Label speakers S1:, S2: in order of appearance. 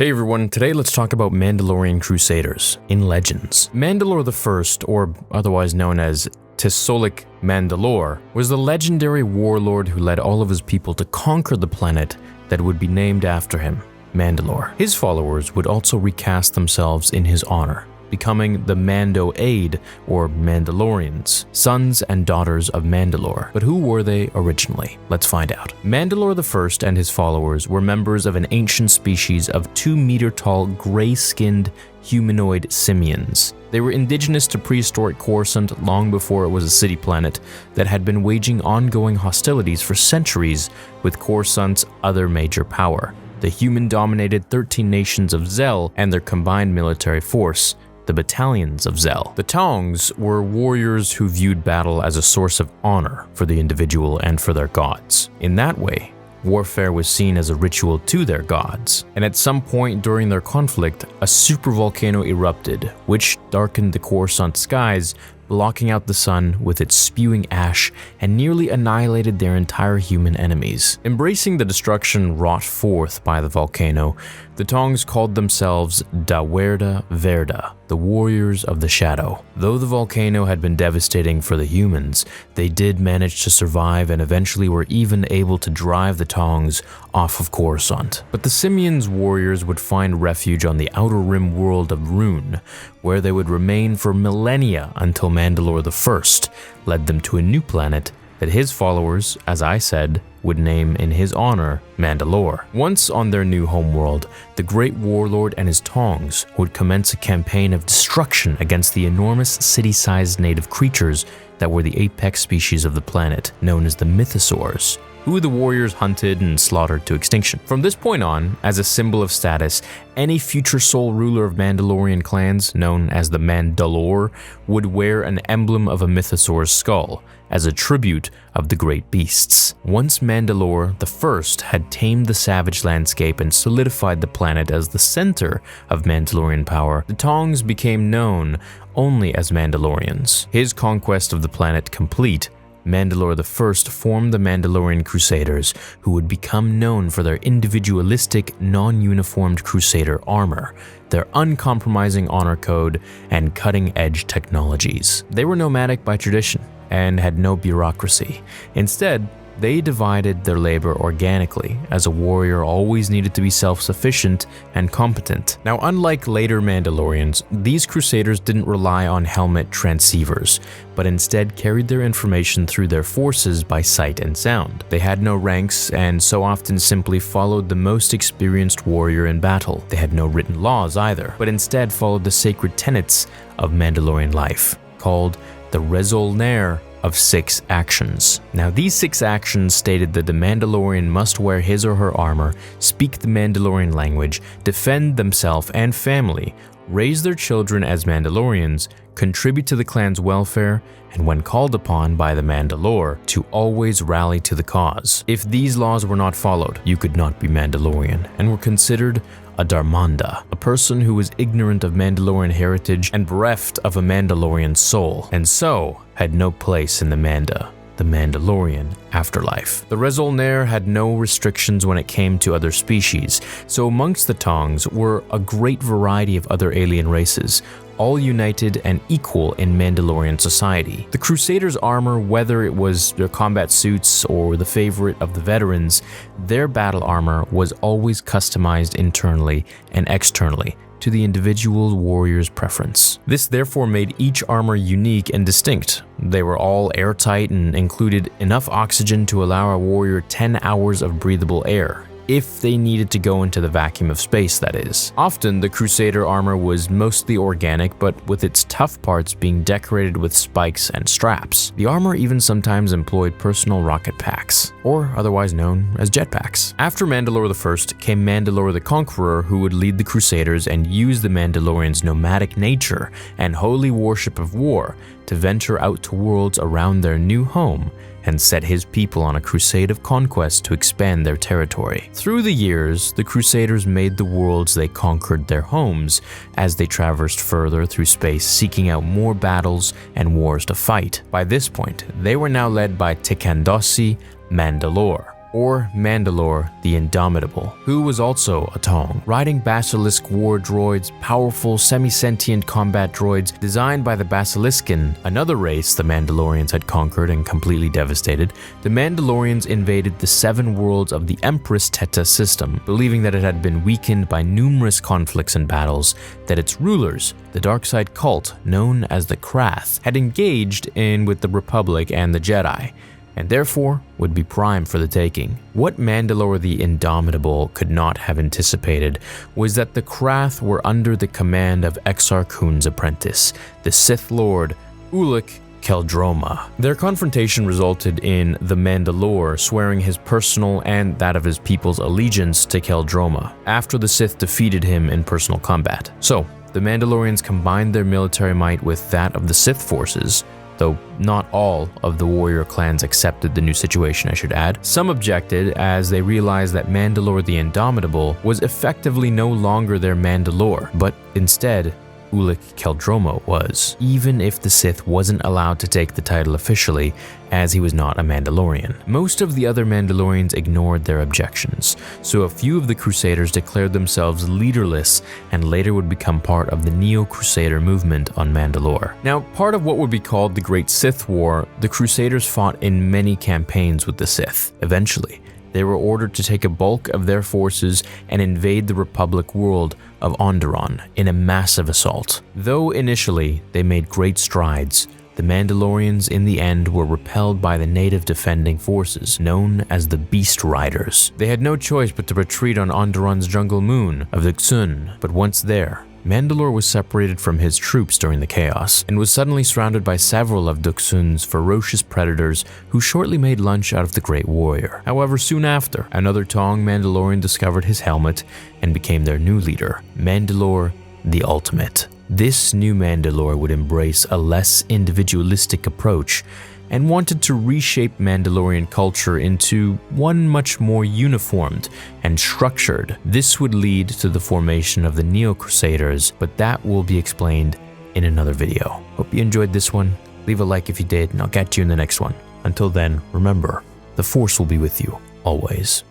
S1: Hey everyone, today let's talk about Mandalorian Crusaders in Legends. Mandalore I, or otherwise known as Tisolic Mandalore, was the legendary warlord who led all of his people to conquer the planet that would be named after him, Mandalore. His followers would also recast themselves in his honor, becoming the Mando Aid, or Mandalorians, sons and daughters of Mandalore. But who were they originally? Let's find out. Mandalore I and his followers were members of an ancient species of 2-meter-tall, gray-skinned humanoid simians. They were indigenous to prehistoric Coruscant long before it was a city planet that had been waging ongoing hostilities for centuries with Coruscant's other major power, the human-dominated 13 nations of Zel and their combined military force, the battalions of Zel. The Tongs were warriors who viewed battle as a source of honor for the individual and for their gods. In that way, warfare was seen as a ritual to their gods, and at some point during their conflict, a supervolcano erupted, which darkened the Coruscant skies, blocking out the sun with its spewing ash and nearly annihilated their entire human enemies. Embracing the destruction wrought forth by the volcano, the Tongs called themselves Dawerda Verda, the Warriors of the Shadow. Though the volcano had been devastating for the humans, they did manage to survive and eventually were even able to drive the Tongs off of Coruscant. But the Simians' warriors would find refuge on the outer rim world of Rune, where they would remain for millennia until Mandalore I led them to a new planet that his followers, as I said, would name in his honor Mandalore. Once on their new homeworld, the great warlord and his Tongs would commence a campaign of destruction against the enormous city-sized native creatures that were the apex species of the planet, known as the Mythosaurs, who the warriors hunted and slaughtered to extinction. From this point on, as a symbol of status, any future sole ruler of Mandalorian clans, known as the Mandalore, would wear an emblem of a Mythosaur's skull, as a tribute of the great beasts. Once Mandalore I had tamed the savage landscape and solidified the planet as the center of Mandalorian power, the Tongs became known only as Mandalorians. His conquest of the planet complete, Mandalore I formed the Mandalorian Crusaders, who would become known for their individualistic, non-uniformed Crusader armor, their uncompromising honor code, and cutting-edge technologies. They were nomadic by tradition and had no bureaucracy. Instead, they divided their labor organically, as a warrior always needed to be self-sufficient and competent. Now, unlike later Mandalorians, these Crusaders didn't rely on helmet transceivers, but instead carried their information through their forces by sight and sound. They had no ranks and so often simply followed the most experienced warrior in battle. They had no written laws either, but instead followed the sacred tenets of Mandalorian life, called the Rezol Nair of 6 actions. Now, these 6 actions stated that the Mandalorian must wear his or her armor, speak the Mandalorian language, defend themselves and family, raise their children as Mandalorians, contribute to the clan's welfare, and when called upon by the Mandalore, to always rally to the cause. If these laws were not followed, you could not be Mandalorian and were considered a Darmanda, a person who was ignorant of Mandalorian heritage and bereft of a Mandalorian soul, and so had no place in the Mandalorian afterlife. The Rezol Nair had no restrictions when it came to other species, so amongst the Tongs were a great variety of other alien races, all united and equal in Mandalorian society. The Crusaders' armor, whether it was their combat suits or the favorite of the veterans, their battle armor was always customized internally and externally to the individual warrior's preference. This therefore made each armor unique and distinct. They were all airtight and included enough oxygen to allow a warrior 10 hours of breathable air, if they needed to go into the vacuum of space, that is. Often, the Crusader armor was mostly organic, but with its tough parts being decorated with spikes and straps. The armor even sometimes employed personal rocket packs, or otherwise known as jetpacks. After Mandalore I came Mandalore the Conqueror, who would lead the Crusaders and use the Mandalorians' nomadic nature and holy worship of war to venture out to worlds around their new home and set his people on a crusade of conquest to expand their territory. Through the years, the Crusaders made the worlds they conquered their homes as they traversed further through space, seeking out more battles and wars to fight. By this point, they were now led by Tekandosi Mandalore, or Mandalore the Indomitable, who was also a Tong, riding Basilisk war droids, powerful semi-sentient combat droids designed by the Basiliscan, another race the Mandalorians had conquered and completely devastated. The Mandalorians invaded the 7 worlds of the Empress Teta system, believing that it had been weakened by numerous conflicts and battles that its rulers, the Darkside cult known as the Krath, had engaged in with the Republic and the Jedi, and therefore would be prime for the taking. What Mandalore the Indomitable could not have anticipated was that the Krath were under the command of Exar Kun's apprentice, the Sith Lord Ulic Qel-Droma. Their confrontation resulted in the Mandalore swearing his personal and that of his people's allegiance to Qel-Droma after the Sith defeated him in personal combat. So, the Mandalorians combined their military might with that of the Sith forces, though not all of the warrior clans accepted the new situation, I should add. Some objected as they realized that Mandalore the Indomitable was effectively no longer their Mandalore, but instead Ulic Qel-Droma was, even if the Sith wasn't allowed to take the title officially, as he was not a Mandalorian. Most of the other Mandalorians ignored their objections, so a few of the Crusaders declared themselves leaderless and later would become part of the Neo-Crusader movement on Mandalore. Now, part of what would be called the Great Sith War, the Crusaders fought in many campaigns with the Sith. Eventually, they were ordered to take a bulk of their forces and invade the Republic world of Onderon in a massive assault. Though initially they made great strides, the Mandalorians in the end were repelled by the native defending forces known as the Beast Riders. They had no choice but to retreat on Onderon's jungle moon of the Xun, but once there, Mandalore was separated from his troops during the chaos and was suddenly surrounded by several of Duxun's ferocious predators who shortly made lunch out of the Great Warrior. However, soon after, another Tong Mandalorian discovered his helmet and became their new leader, Mandalore the Ultimate. This new Mandalore would embrace a less individualistic approach and wanted to reshape Mandalorian culture into one much more uniformed and structured. This would lead to the formation of the Neo-Crusaders, but that will be explained in another video. Hope you enjoyed this one. Leave a like if you did, and I'll catch you in the next one. Until then, remember, the Force will be with you, always.